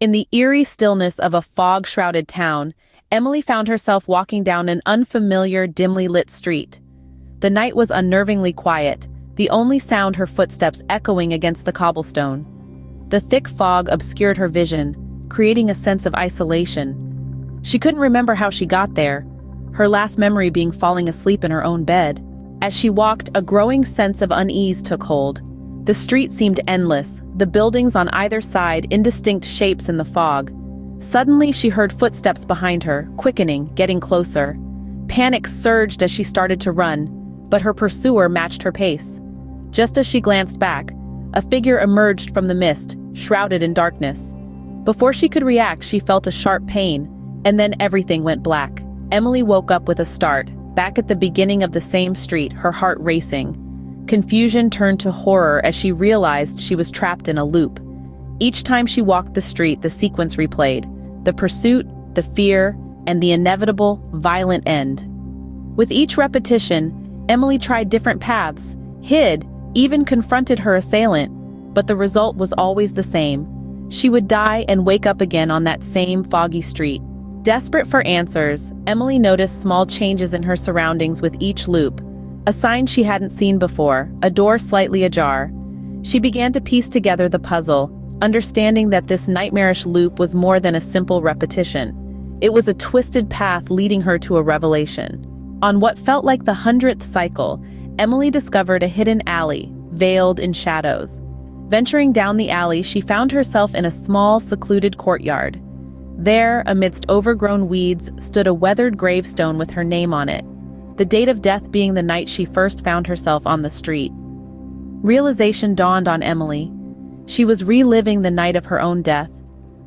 In the eerie stillness of a fog-shrouded town, Emily found herself walking down an unfamiliar, dimly lit street. The night was unnervingly quiet, the only sound her footsteps echoing against the cobblestone. The thick fog obscured her vision, creating a sense of isolation. She couldn't remember how she got there, her last memory being falling asleep in her own bed. As she walked, a growing sense of unease took hold. The street seemed endless, the buildings on either side indistinct shapes in the fog. Suddenly she heard footsteps behind her, quickening, getting closer. Panic surged as she started to run, but her pursuer matched her pace. Just as she glanced back, a figure emerged from the mist, shrouded in darkness. Before she could react, she felt a sharp pain, and then everything went black. Emily woke up with a start, back at the beginning of the same street, her heart racing. Confusion turned to horror as she realized she was trapped in a loop. Each time she walked the street, the sequence replayed: the pursuit, the fear, and the inevitable, violent end. With each repetition, Emily tried different paths, hid, even confronted her assailant, but the result was always the same. She would die and wake up again on that same foggy street. Desperate for answers, Emily noticed small changes in her surroundings with each loop. A sign she hadn't seen before, a door slightly ajar. She began to piece together the puzzle, understanding that this nightmarish loop was more than a simple repetition. It was a twisted path leading her to a revelation. On what felt like the 100th cycle, Emily discovered a hidden alley, veiled in shadows. Venturing down the alley, she found herself in a small, secluded courtyard. There, amidst overgrown weeds, stood a weathered gravestone with her name on it, the date of death being the night she first found herself on the street. Realization dawned on Emily. She was reliving the night of her own death,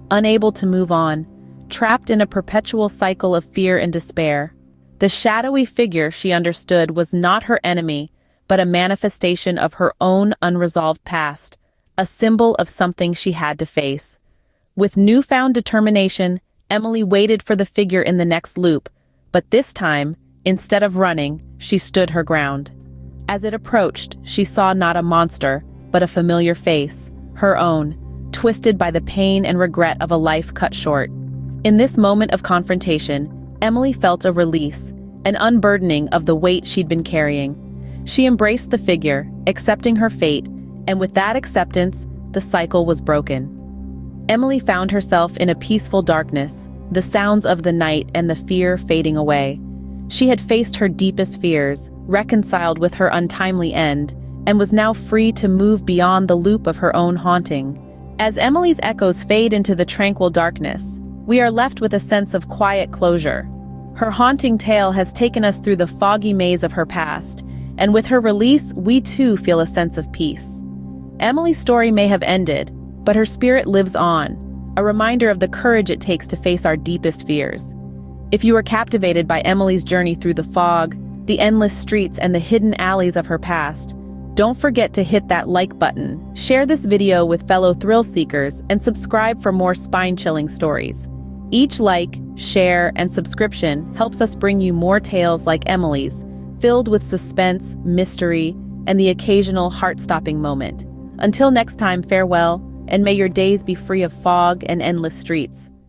unable to move on, trapped in a perpetual cycle of fear and despair. The shadowy figure, she understood, was not her enemy, but a manifestation of her own unresolved past, a symbol of something she had to face. With newfound determination, Emily waited for the figure in the next loop, but this time, instead of running, she stood her ground. As it approached, she saw not a monster, but a familiar face, her own, twisted by the pain and regret of a life cut short. In this moment of confrontation, Emily felt a release, an unburdening of the weight she'd been carrying. She embraced the figure, accepting her fate, and with that acceptance, the cycle was broken. Emily found herself in a peaceful darkness, the sounds of the night and the fear fading away. She had faced her deepest fears, reconciled with her untimely end, and was now free to move beyond the loop of her own haunting. As Emily's echoes fade into the tranquil darkness, we are left with a sense of quiet closure. Her haunting tale has taken us through the foggy maze of her past, and with her release, we too feel a sense of peace. Emily's story may have ended, but her spirit lives on, a reminder of the courage it takes to face our deepest fears. If you were captivated by Emily's journey through the fog, the endless streets, and the hidden alleys of her past, don't forget to hit that like button, share this video with fellow thrill seekers, and subscribe for more spine-chilling stories. Each like, share, and subscription helps us bring you more tales like Emily's, filled with suspense, mystery, and the occasional heart-stopping moment. Until next time, farewell, and may your days be free of fog and endless streets.